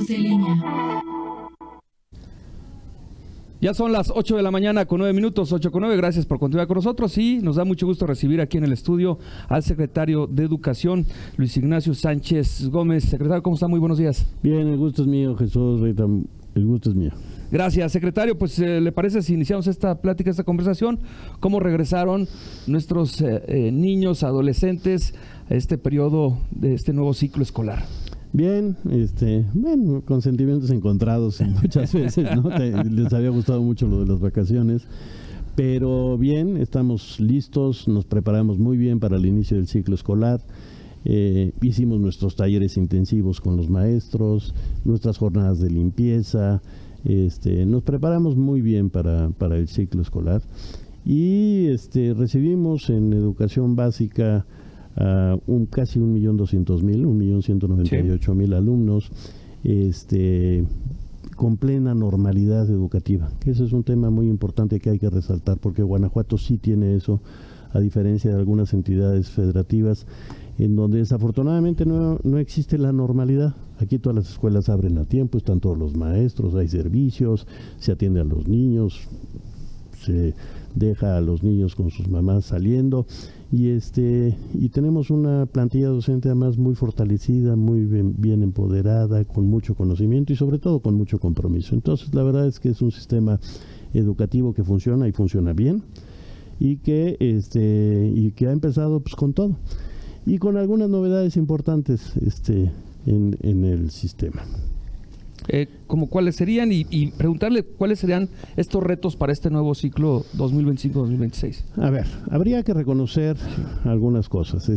Voz de Línea. Ya son las 8 de la mañana con 9 minutos, 8:09. Gracias por continuar con nosotros y nos da mucho gusto recibir aquí en el estudio al secretario de Educación, Luis Ignacio Sánchez Gómez. Secretario, ¿cómo está? Muy buenos días. Bien, el gusto es mío, Jesús, Rita, el gusto es mío. Gracias, secretario. Pues, ¿le parece si iniciamos esta plática, esta conversación? ¿Cómo regresaron nuestros niños, adolescentes a este periodo de este nuevo ciclo escolar? Bien, bueno, con sentimientos encontrados muchas veces, ¿no? Les había gustado mucho lo de las vacaciones, pero bien, estamos listos, nos preparamos muy bien para el inicio del ciclo escolar. Hicimos nuestros talleres intensivos con los maestros, nuestras jornadas de limpieza, nos preparamos muy bien para el ciclo escolar y recibimos en educación básica a casi 1.200.000, 1.198.000 alumnos, con plena normalidad educativa. Ese es un tema muy importante que hay que resaltar, porque Guanajuato sí tiene eso, a diferencia de algunas entidades federativas, en donde desafortunadamente no existe la normalidad. Aquí todas las escuelas abren a tiempo, están todos los maestros, hay servicios, se atiende a los niños, se deja a los niños con sus mamás saliendo y tenemos una plantilla docente además muy fortalecida, muy bien empoderada, con mucho conocimiento y sobre todo con mucho compromiso. Entonces la verdad es que es un sistema educativo que funciona y funciona bien y que ha empezado pues con todo y con algunas novedades importantes en el sistema. ¿Cómo cuáles serían? Y preguntarle cuáles serían estos retos para este nuevo ciclo 2025-2026. A ver, habría que reconocer algunas cosas.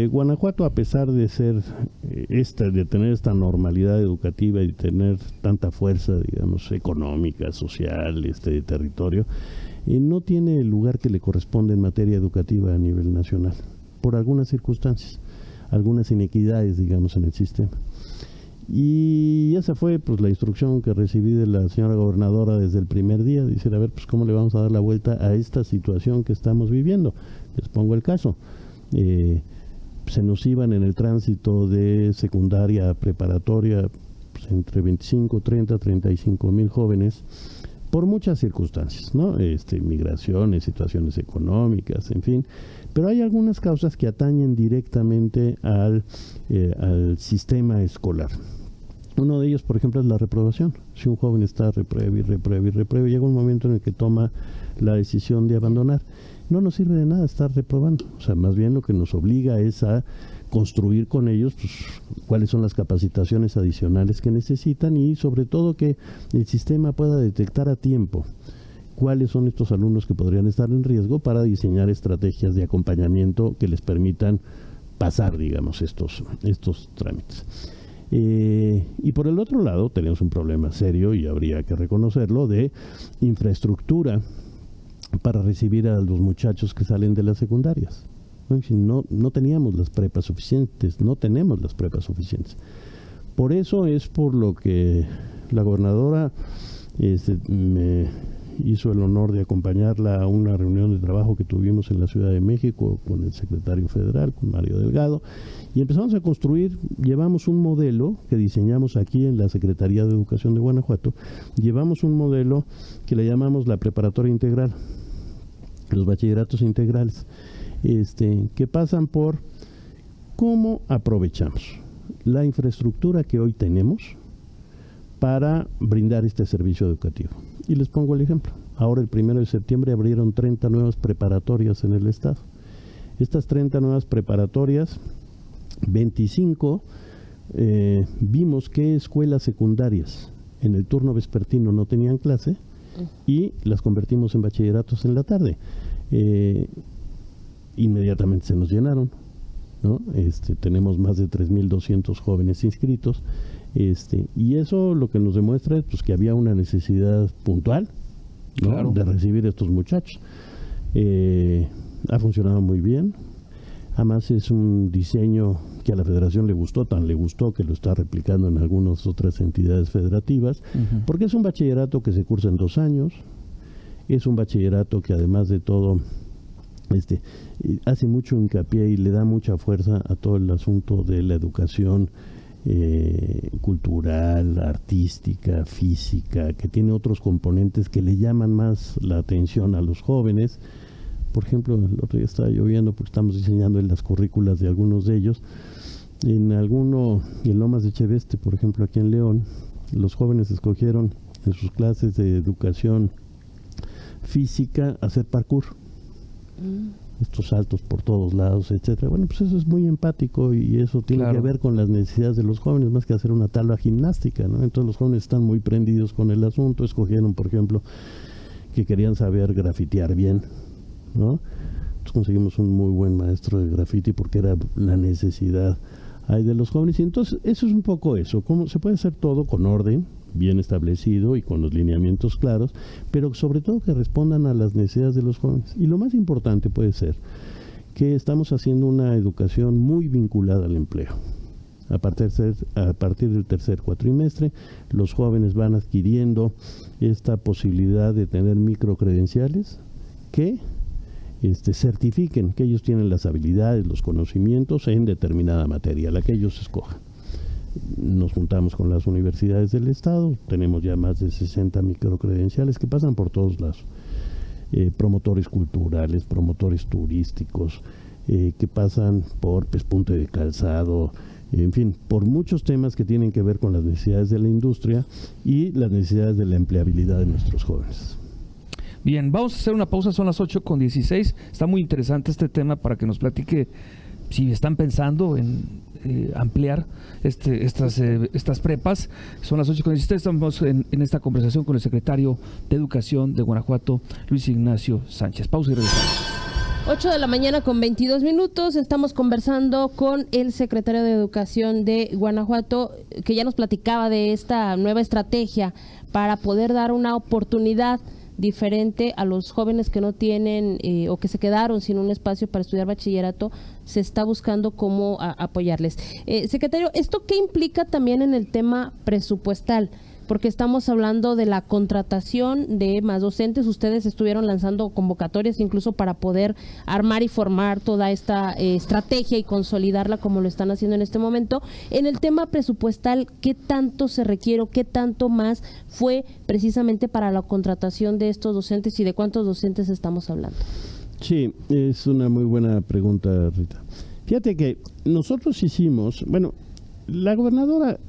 Guanajuato, a pesar de ser de tener esta normalidad educativa y tener tanta fuerza, digamos, económica, social, de territorio, no tiene el lugar que le corresponde en materia educativa a nivel nacional, por algunas circunstancias, algunas inequidades, digamos, en el sistema. Y esa fue pues la instrucción que recibí de la señora gobernadora desde el primer día, dice, a ver, pues cómo le vamos a dar la vuelta a esta situación que estamos viviendo. Les pongo el caso, se nos iban en el tránsito de secundaria a preparatoria pues, entre 25, 30, 35 mil jóvenes por muchas circunstancias, ¿no? Migraciones, situaciones económicas, en fin. Pero hay algunas causas que atañen directamente al sistema escolar. Uno de ellos, por ejemplo, es la reprobación. Si un joven está reprueba, llega un momento en el que toma la decisión de abandonar. No nos sirve de nada estar reprobando. O sea, más bien lo que nos obliga es a construir con ellos pues, cuáles son las capacitaciones adicionales que necesitan y sobre todo que el sistema pueda detectar a tiempo cuáles son estos alumnos que podrían estar en riesgo para diseñar estrategias de acompañamiento que les permitan pasar, digamos, estos trámites. Y por el otro lado tenemos un problema serio, y habría que reconocerlo, de infraestructura para recibir a los muchachos que salen de las secundarias. No teníamos las prepas suficientes, no tenemos las prepas suficientes. Por eso es por lo que la gobernadora me hizo el honor de acompañarla a una reunión de trabajo que tuvimos en la Ciudad de México con el secretario federal, con Mario Delgado, y empezamos a construir, llevamos un modelo que diseñamos aquí en la Secretaría de Educación de Guanajuato, llevamos un modelo que le llamamos la preparatoria integral, los bachilleratos integrales, que pasan por cómo aprovechamos la infraestructura que hoy tenemos para brindar este servicio educativo. Y les pongo el ejemplo. Ahora el 1 de septiembre abrieron 30 nuevas preparatorias en el estado. Estas 30 nuevas preparatorias, 25 vimos que escuelas secundarias en el turno vespertino no tenían clase y las convertimos en bachilleratos en la tarde. Inmediatamente se nos llenaron, ¿no? Tenemos más de 3.200 jóvenes inscritos. Y eso lo que nos demuestra es pues, que había una necesidad puntual, ¿no? Claro, de recibir a estos muchachos. Ha funcionado muy bien. Además es un diseño que a la federación le gustó, tan le gustó que lo está replicando en algunas otras entidades federativas, porque es un bachillerato que se cursa en 2 años, es un bachillerato que además de todo hace mucho hincapié y le da mucha fuerza a todo el asunto de la educación cultural, artística, física, que tiene otros componentes que le llaman más la atención a los jóvenes. Por ejemplo, el otro día estaba yo viendo, porque estamos diseñando en las currículas de algunos de ellos. En Lomas de Cheveste, por ejemplo, aquí en León, los jóvenes escogieron en sus clases de educación física hacer parkour. Estos saltos por todos lados, etcétera. Bueno, pues eso es muy empático y eso tiene que ver con las necesidades de los jóvenes, más que hacer una tabla gimnástica, ¿no? Entonces los jóvenes están muy prendidos con el asunto. Escogieron, por ejemplo, que querían saber grafitear bien, ¿no? Entonces conseguimos un muy buen maestro de grafiti porque era la necesidad ahí de los jóvenes. Y entonces eso es un poco eso, cómo se puede hacer todo con orden, bien establecido y con los lineamientos claros, pero sobre todo que respondan a las necesidades de los jóvenes. Y lo más importante puede ser que estamos haciendo una educación muy vinculada al empleo. A partir del tercer cuatrimestre, los jóvenes van adquiriendo esta posibilidad de tener microcredenciales que certifiquen que ellos tienen las habilidades, los conocimientos en determinada materia, la que ellos escojan. Nos juntamos con las universidades del estado, tenemos ya más de 60 microcredenciales que pasan por todos lados, promotores culturales, promotores turísticos, que pasan por Pespunte de Calzado, en fin, por muchos temas que tienen que ver con las necesidades de la industria y las necesidades de la empleabilidad de nuestros jóvenes. Bien, vamos a hacer una pausa, son las 8:16. Está muy interesante este tema para que nos platique si están pensando en ampliar estas prepas. Son las 8:16. Estamos en esta conversación con el secretario de Educación de Guanajuato, Luis Ignacio Sánchez. Pausa y regresamos. 8:22 a.m. Estamos conversando con el secretario de Educación de Guanajuato, que ya nos platicaba de esta nueva estrategia para poder dar una oportunidad diferente a los jóvenes que no tienen o que se quedaron sin un espacio para estudiar bachillerato. Se está buscando cómo apoyarles. Secretario, ¿esto qué implica también en el tema presupuestal? Porque estamos hablando de la contratación de más docentes. Ustedes estuvieron lanzando convocatorias incluso para poder armar y formar toda esta estrategia y consolidarla como lo están haciendo en este momento. En el tema presupuestal, ¿qué tanto se requiere o qué tanto más fue precisamente para la contratación de estos docentes y de cuántos docentes estamos hablando? Sí, es una muy buena pregunta, Rita. Fíjate que nosotros hicimos, la gobernadora,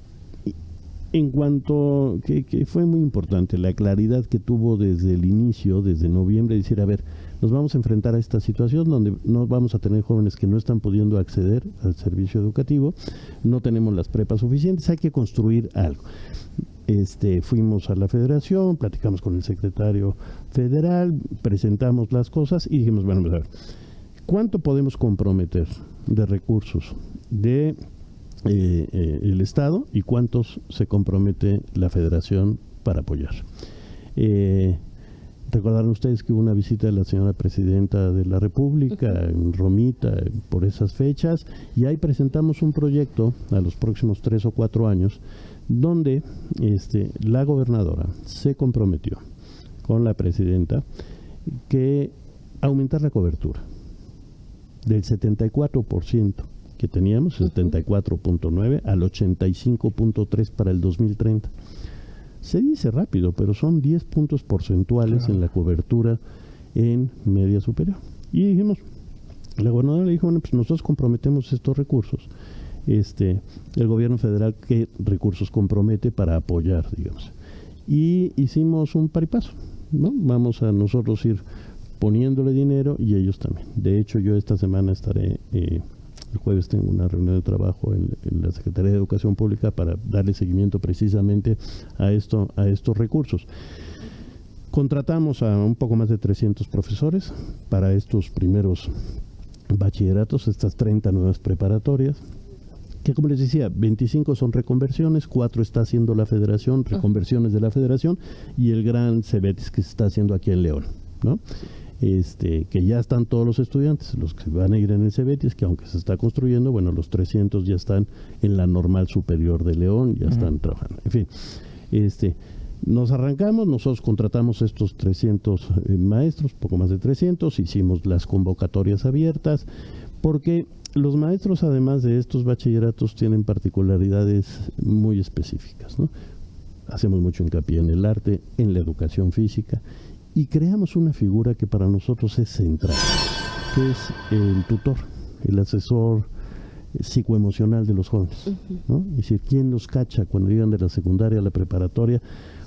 en cuanto que fue muy importante la claridad que tuvo desde el inicio, desde noviembre, decir, a ver, nos vamos a enfrentar a esta situación donde no vamos a tener jóvenes que no están pudiendo acceder al servicio educativo, no tenemos las prepas suficientes, hay que construir algo. Fuimos a la federación, platicamos con el secretario federal, presentamos las cosas y dijimos, bueno, a ver, ¿cuánto podemos comprometer de recursos de el Estado y cuántos se compromete la Federación para apoyar? Recordarán ustedes que hubo una visita de la señora Presidenta de la República en Romita por esas fechas, y ahí presentamos un proyecto a los próximos 3 o 4 años donde la gobernadora se comprometió con la Presidenta que aumentar la cobertura del 74% que teníamos, 74.9 al 85.3 para el 2030. Se dice rápido, pero son 10 puntos porcentuales en la cobertura en media superior. Y dijimos, la gobernadora le dijo, bueno, pues nosotros comprometemos estos recursos. El gobierno federal, ¿qué recursos compromete para apoyar, digamos? Y hicimos un par y paso, ¿no? Vamos a nosotros ir poniéndole dinero y ellos también. De hecho, yo esta semana estaré... el jueves tengo una reunión de trabajo en la Secretaría de Educación Pública para darle seguimiento precisamente a estos recursos. Contratamos a un poco más de 300 profesores para estos primeros bachilleratos, estas 30 nuevas preparatorias, que como les decía, 25 son reconversiones, 4 está haciendo la Federación, reconversiones de la Federación, y el gran CEBETIS que se está haciendo aquí en León, ¿no? Que ya están todos los estudiantes, los que van a ir en el CEBETIS, que aunque se está construyendo, bueno, los 300 ya están en la Normal Superior de León, ya están trabajando. En fin, nos arrancamos, nosotros contratamos estos 300 maestros, poco más de 300, hicimos las convocatorias abiertas, porque los maestros, además de estos bachilleratos, tienen particularidades muy específicas, ¿no? Hacemos mucho hincapié en el arte, en la educación física, y creamos una figura que para nosotros es central, que es el tutor, el asesor psicoemocional de los jóvenes, ¿no? Es decir, ¿quién los cacha cuando llegan de la secundaria a la preparatoria?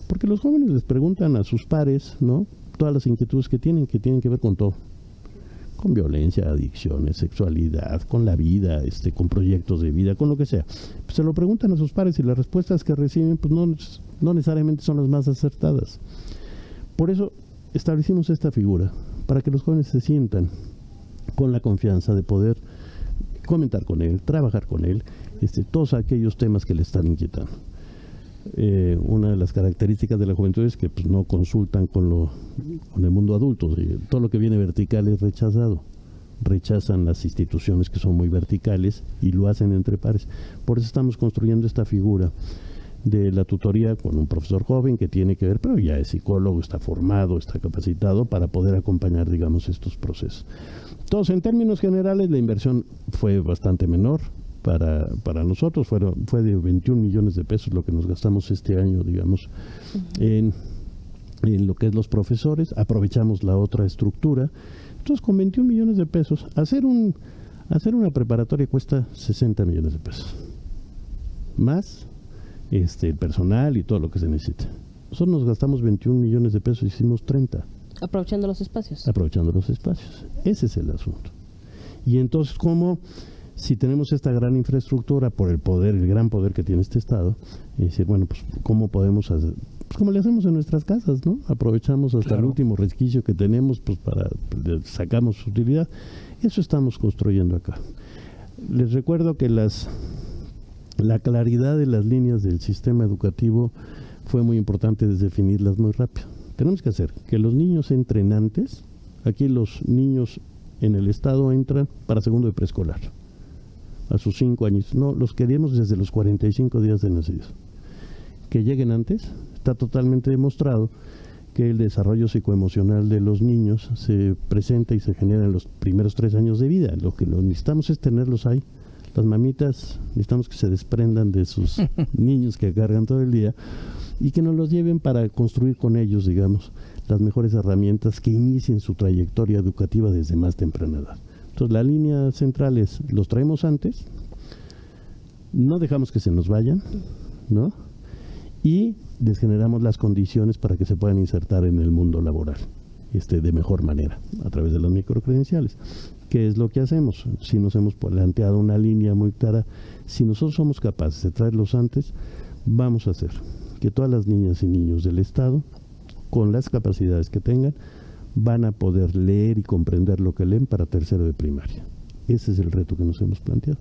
Porque los jóvenes les preguntan a sus pares, ¿no?, todas las inquietudes que tienen que ver con todo, con violencia, adicciones, sexualidad, con la vida, con proyectos de vida, con lo que sea. Pues se lo preguntan a sus pares y las respuestas que reciben pues no necesariamente son las más acertadas. Por eso establecimos esta figura, para que los jóvenes se sientan con la confianza de poder comentar con él, trabajar con él, todos aquellos temas que le están inquietando. Una de las características de la juventud es que pues, no consultan con el mundo adulto. Todo lo que viene vertical es rechazado. Rechazan las instituciones que son muy verticales y lo hacen entre pares. Por eso estamos construyendo esta figura de la tutoría con un profesor joven que tiene que ver, pero ya es psicólogo, está formado, está capacitado para poder acompañar, digamos, estos procesos. Entonces, en términos generales, la inversión fue bastante menor. Para nosotros fue de 21 millones de pesos lo que nos gastamos este año, digamos, en lo que es los profesores. Aprovechamos la otra estructura. Entonces, con 21 millones de pesos, hacer una preparatoria cuesta 60 millones de pesos. Más el personal y todo lo que se necesita. Nosotros nos gastamos 21 millones de pesos y hicimos 30. Aprovechando los espacios. Aprovechando los espacios. Ese es el asunto. Y entonces, ¿cómo? Si tenemos esta gran infraestructura por el gran poder que tiene este Estado, y decir, bueno, pues ¿cómo podemos hacer? Pues como le hacemos en nuestras casas, ¿no? Aprovechamos hasta el último resquicio que tenemos, pues sacamos su utilidad. Eso estamos construyendo acá. Les recuerdo que la claridad de las líneas del sistema educativo fue muy importante desde definirlas muy rápido. Tenemos que hacer que los niños entren antes. Aquí los niños en el Estado entran para segundo de preescolar, a sus 5 años. No, los queremos desde los 45 días de nacidos. Que lleguen antes. Está totalmente demostrado que el desarrollo psicoemocional de los niños se presenta y se genera en los primeros 3 años de vida. Lo que necesitamos es tenerlos ahí. Las mamitas necesitamos que se desprendan de sus niños que cargan todo el día y que nos los lleven para construir con ellos, digamos, las mejores herramientas que inicien su trayectoria educativa desde más temprana edad. Entonces, la línea central es, los traemos antes, no dejamos que se nos vayan, ¿no? Y les generamos las condiciones para que se puedan insertar en el mundo laboral de mejor manera, a través de las microcredenciales. ¿Qué es lo que hacemos? Si nos hemos planteado una línea muy clara, si nosotros somos capaces de traerlos antes, vamos a hacer que todas las niñas y niños del Estado, con las capacidades que tengan, van a poder leer y comprender lo que leen para tercero de primaria. Ese es el reto que nos hemos planteado.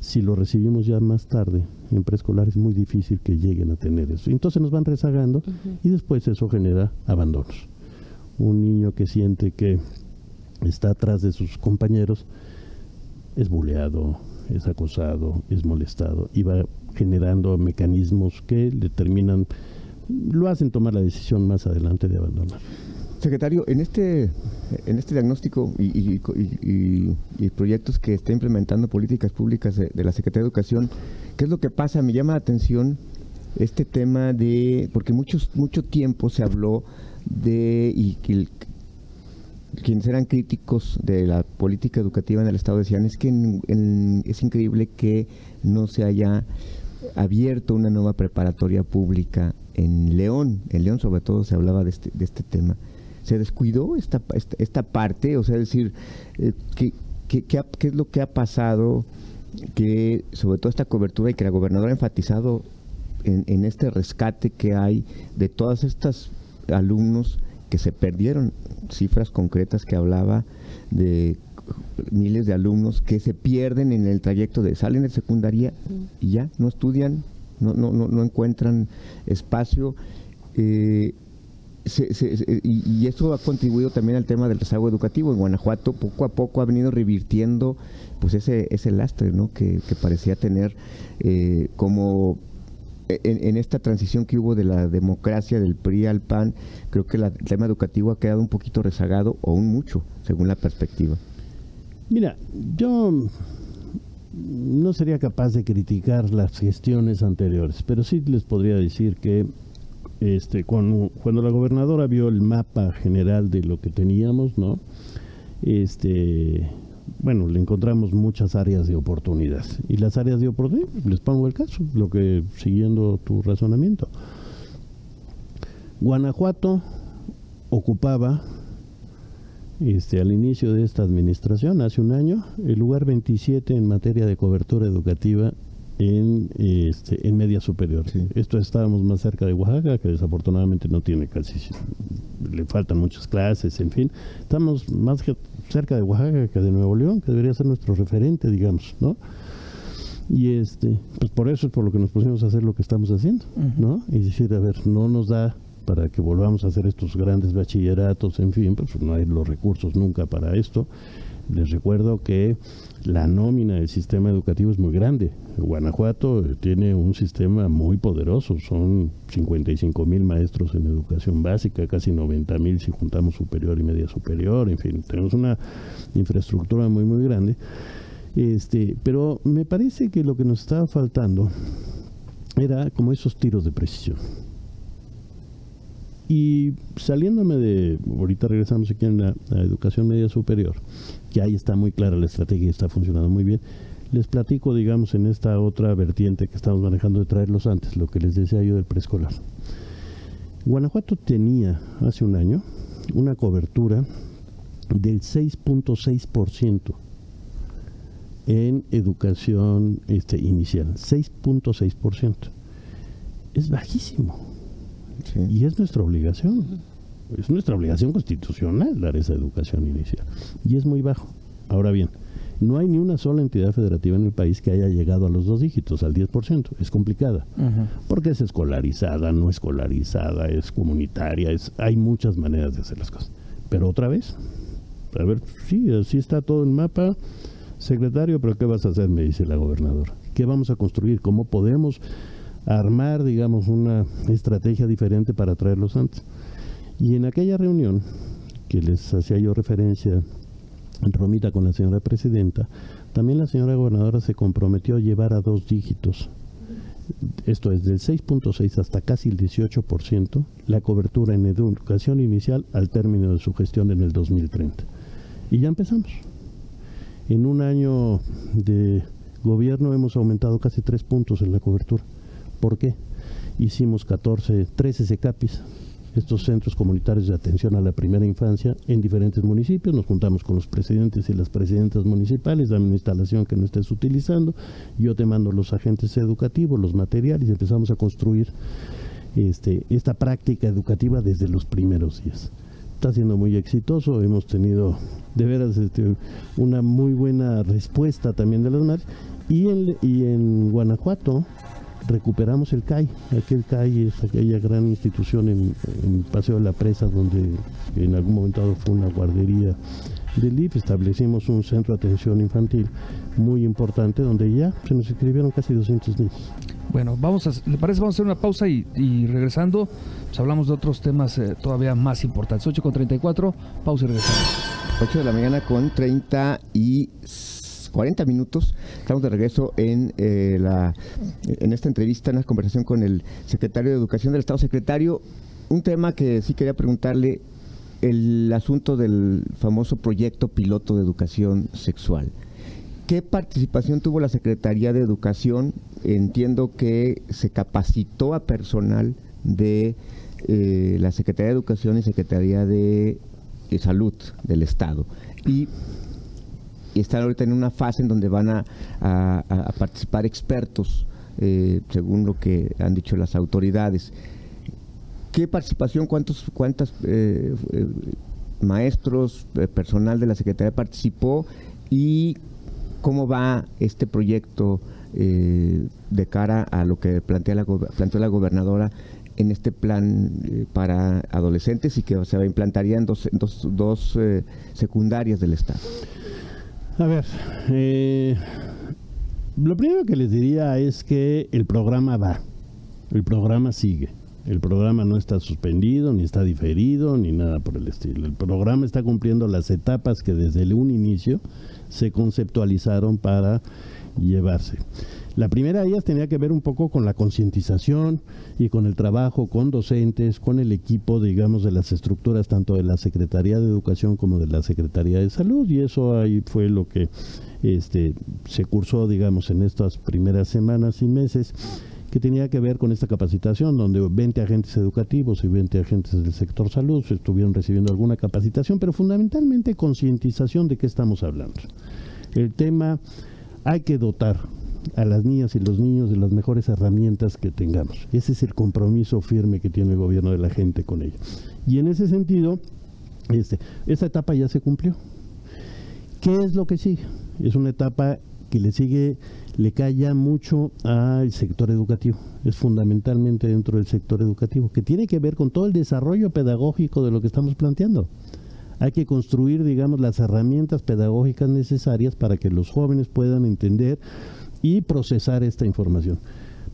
Si lo recibimos ya más tarde, en preescolar, es muy difícil que lleguen a tener eso. Entonces nos van rezagando y después eso genera abandonos. Un niño que siente que está atrás de sus compañeros es buleado, es acosado, es molestado y va generando mecanismos que lo hacen tomar la decisión más adelante de abandonar. Secretario, en este diagnóstico y proyectos que está implementando políticas públicas de la Secretaría de Educación, ¿qué es lo que pasa? Me llama la atención este tema porque mucho tiempo se habló quienes eran críticos de la política educativa en el Estado decían, es que es increíble que no se haya abierto una nueva preparatoria pública en León. En León sobre todo se hablaba de este tema. ¿Se descuidó esta parte? O sea, es decir, ¿qué es lo que ha pasado? Que sobre todo esta cobertura y que la gobernadora ha enfatizado en este rescate que hay de todos estos alumnos que se perdieron, cifras concretas que hablaba de miles de alumnos que se pierden en el trayecto salen de secundaria y ya no estudian, no encuentran espacio. Y eso ha contribuido también al tema del rezago educativo. En Guanajuato poco a poco ha venido revirtiendo pues ese lastre, ¿no? que parecía tener como en esta transición que hubo de la democracia del PRI al PAN. Creo que el tema educativo ha quedado un poquito rezagado o un mucho, según la perspectiva. Mira, yo no sería capaz de criticar las gestiones anteriores, pero sí les podría decir que cuando la gobernadora vio el mapa general de lo que teníamos, ¿no? Bueno, le encontramos muchas áreas de oportunidad. Y las áreas de oportunidad, les pongo el caso, siguiendo tu razonamiento. Guanajuato ocupaba, al inicio de esta administración, hace un año, el lugar 27 en materia de cobertura educativa en media superior. Sí. Estábamos más cerca de Oaxaca, que desafortunadamente no tiene casi, le faltan muchas clases, en fin. Estamos más cerca de Oaxaca que de Nuevo León, que debería ser nuestro referente, digamos, ¿no? Y pues por eso es por lo que nos pusimos a hacer lo que estamos haciendo, ¿no? Y decir, a ver, no nos da para que volvamos a hacer estos grandes bachilleratos, en fin, pues no hay los recursos nunca para esto. Les recuerdo que la nómina del sistema educativo es muy grande. Guanajuato tiene un sistema muy poderoso, son 55,000 maestros en educación básica, casi 90,000 si juntamos superior y media superior, en fin, tenemos una infraestructura muy muy grande. Pero me parece que lo que nos estaba faltando era como esos tiros de precisión. Y saliéndome ahorita regresamos aquí en la educación media superior, que ahí está muy clara la estrategia y está funcionando muy bien, les platico, digamos, en esta otra vertiente que estamos manejando de traerlos antes, lo que les decía yo del preescolar. Guanajuato tenía hace un año una cobertura del 6.6% en educación inicial, 6.6%. Es bajísimo. Sí. Y es nuestra obligación constitucional dar esa educación inicial. Y es muy bajo. Ahora bien, no hay ni una sola entidad federativa en el país que haya llegado a los 2 dígitos, al 10%. Es complicada. Porque es escolarizada, no escolarizada, es comunitaria, hay muchas maneras de hacer las cosas. Pero otra vez, a ver, sí, así está todo el mapa, secretario, pero ¿qué vas a hacer? Me dice la gobernadora. ¿Qué vamos a construir? ¿Cómo podemos armar, digamos, una estrategia diferente para traerlos antes? Y en aquella reunión que les hacía yo referencia en Romita con la señora presidenta, también la señora gobernadora se comprometió a llevar a 2 dígitos, esto es del 6.6 hasta casi el 18%, la cobertura en educación inicial al término de su gestión en el 2030. Y ya empezamos. En un año de gobierno hemos aumentado casi 3 puntos en la cobertura. ¿Por qué? Hicimos 13 CECAPIs, estos centros comunitarios de atención a la primera infancia en diferentes municipios. Nos juntamos con los presidentes y las presidentas municipales, dame una instalación que no estés utilizando, yo te mando los agentes educativos, los materiales, y empezamos a construir esta práctica educativa desde los primeros días. Está siendo muy exitoso, hemos tenido de veras una muy buena respuesta también de las madres, y en Guanajuato recuperamos el CAI. Aquel CAI es aquella gran institución en Paseo de la Presa, donde en algún momento dado fue una guardería del IF. Establecimos un centro de atención infantil muy importante, donde ya se nos inscribieron casi 200 niños. Bueno, ¿le parece? Vamos a hacer una pausa y regresando, pues hablamos de otros temas todavía más importantes. 8:34, pausa y regresamos. 8 de la mañana con 40 minutos. Estamos de regreso en esta entrevista, en la conversación con el secretario de Educación del Estado. Secretario, un tema que sí quería preguntarle, el asunto del famoso proyecto piloto de educación sexual. ¿Qué participación tuvo la Secretaría de Educación? Entiendo que se capacitó a personal de la Secretaría de Educación y Secretaría de Salud del Estado. Y están ahorita en una fase en donde van a participar expertos, según lo que han dicho las autoridades. ¿Qué participación, cuántos maestros, personal de la Secretaría participó, y cómo va este proyecto de cara a lo que planteó la gobernadora en este plan para adolescentes, y que se implantaría en dos secundarias del Estado? A ver, lo primero que les diría es que el programa sigue. El programa no está suspendido, ni está diferido, ni nada por el estilo. El programa está cumpliendo las etapas que desde un inicio se conceptualizaron para llevarse. La primera de ellas tenía que ver un poco con la concientización y con el trabajo con docentes, con el equipo, digamos, de las estructuras tanto de la Secretaría de Educación como de la Secretaría de Salud, y eso ahí fue lo que se cursó, digamos, en estas primeras semanas y meses, que tenía que ver con esta capacitación, donde 20 agentes educativos y 20 agentes del sector salud estuvieron recibiendo alguna capacitación, pero fundamentalmente concientización de qué estamos hablando. El tema, hay que dotar a las niñas y los niños de las mejores herramientas que tengamos. Ese es el compromiso firme que tiene el gobierno de la gente con ello. Y en ese sentido, esta etapa ya se cumplió. ¿Qué es lo que sigue? Es una etapa que le cae ya mucho al sector educativo. Es fundamentalmente dentro del sector educativo, que tiene que ver con todo el desarrollo pedagógico de lo que estamos planteando. Hay que construir, digamos, las herramientas pedagógicas necesarias para que los jóvenes puedan entender y procesar esta información.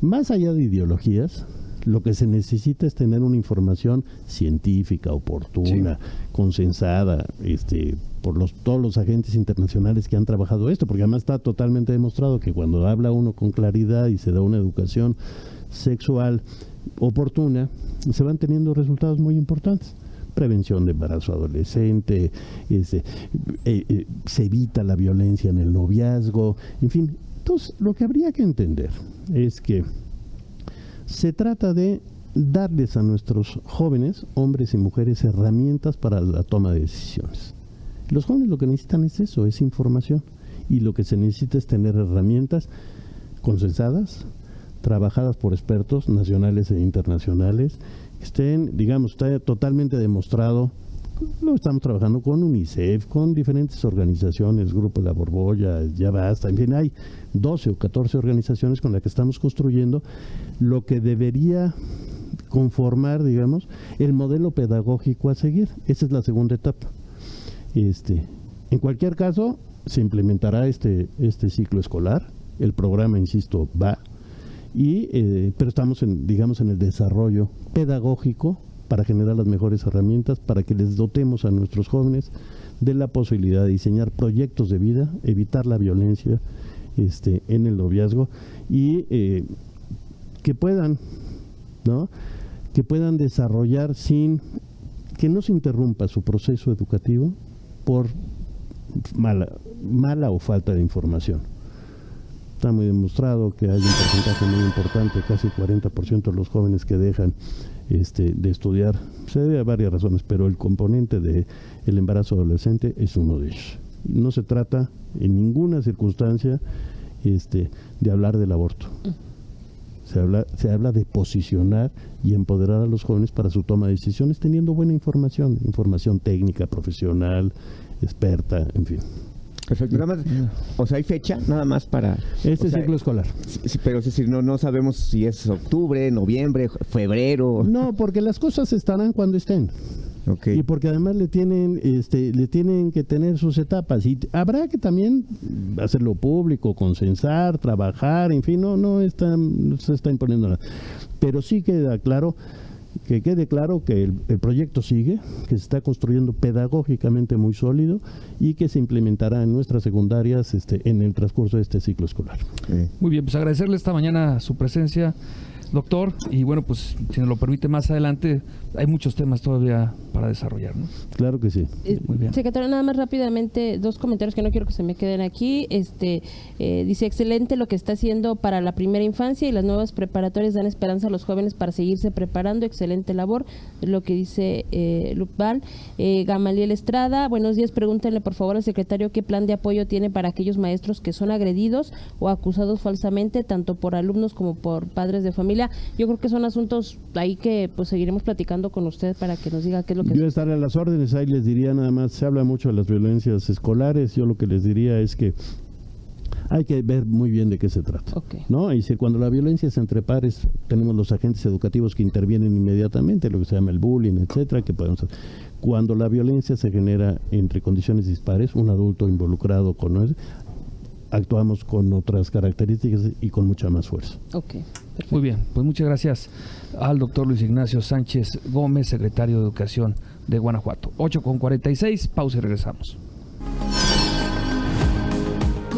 Más allá de ideologías, lo que se necesita es tener una información científica, oportuna, consensada, por todos los agentes internacionales que han trabajado esto, porque además está totalmente demostrado que cuando habla uno con claridad y se da una educación sexual oportuna, se van teniendo resultados muy importantes. Prevención de embarazo adolescente, se evita la violencia en el noviazgo, en fin. Entonces, lo que habría que entender es que se trata de darles a nuestros jóvenes, hombres y mujeres, herramientas para la toma de decisiones. Los jóvenes lo que necesitan es eso, es información. Y lo que se necesita es tener herramientas consensadas, trabajadas por expertos nacionales e internacionales, que estén, digamos, está totalmente demostrado. Lo estamos trabajando con UNICEF, con diferentes organizaciones, Grupo La Borbolla, Ya Basta, en fin, hay 12 o 14 organizaciones con las que estamos construyendo lo que debería conformar, digamos, el modelo pedagógico a seguir. Esa es la segunda etapa. En cualquier caso, se implementará este ciclo escolar, el programa, insisto, va, pero estamos en el desarrollo pedagógico para generar las mejores herramientas, para que les dotemos a nuestros jóvenes de la posibilidad de diseñar proyectos de vida, evitar la violencia en el noviazgo y que puedan desarrollar sin que no se interrumpa su proceso educativo por mala o falta de información. Está muy demostrado que hay un porcentaje muy importante, casi 40% de los jóvenes que dejan de estudiar. Se debe a varias razones, pero el componente del embarazo adolescente es uno de ellos. No se trata en ninguna circunstancia de hablar del aborto. Se habla de posicionar y empoderar a los jóvenes para su toma de decisiones teniendo buena información técnica, profesional, experta, en fin. Perfecto. Nada más, o sea, hay fecha nada más para ciclo escolar. Sí, pero es decir, no sabemos si es octubre, noviembre, febrero. No, porque las cosas estarán cuando estén. Okay. Y porque además le tienen que tener sus etapas y habrá que también hacerlo público, consensar, trabajar, en fin, no se está imponiendo nada. Pero sí quede claro que el proyecto sigue, que se está construyendo pedagógicamente muy sólido y que se implementará en nuestras secundarias en el transcurso de este ciclo escolar. Muy bien, pues agradecerle esta mañana su presencia, doctor, y bueno, pues si nos lo permite más adelante, hay muchos temas todavía para desarrollar, ¿no? Claro que sí. Muy bien. Secretario, nada más rápidamente, 2 comentarios que no quiero que se me queden aquí. Dice, excelente lo que está haciendo para la primera infancia y las nuevas preparatorias dan esperanza a los jóvenes para seguirse preparando. Excelente labor, es lo que dice Lupal. Gamaliel Estrada, buenos días, pregúntenle por favor al secretario qué plan de apoyo tiene para aquellos maestros que son agredidos o acusados falsamente, tanto por alumnos como por padres de familia. Yo creo que son asuntos ahí que pues seguiremos platicando con usted para que nos diga qué es lo que... Yo estaré a las órdenes, ahí les diría nada más, se habla mucho de las violencias escolares, yo lo que les diría es que hay que ver muy bien de qué se trata, ¿no? Y si cuando la violencia es entre pares, tenemos los agentes educativos que intervienen inmediatamente, lo que se llama el bullying, etcétera, que podemos hacer. Cuando la violencia se genera entre condiciones dispares, un adulto involucrado con eso, actuamos con otras características y con mucha más fuerza. Muy bien, pues muchas gracias al doctor Luis Ignacio Sánchez Gómez, secretario de Educación de Guanajuato. 8:46, pausa y regresamos.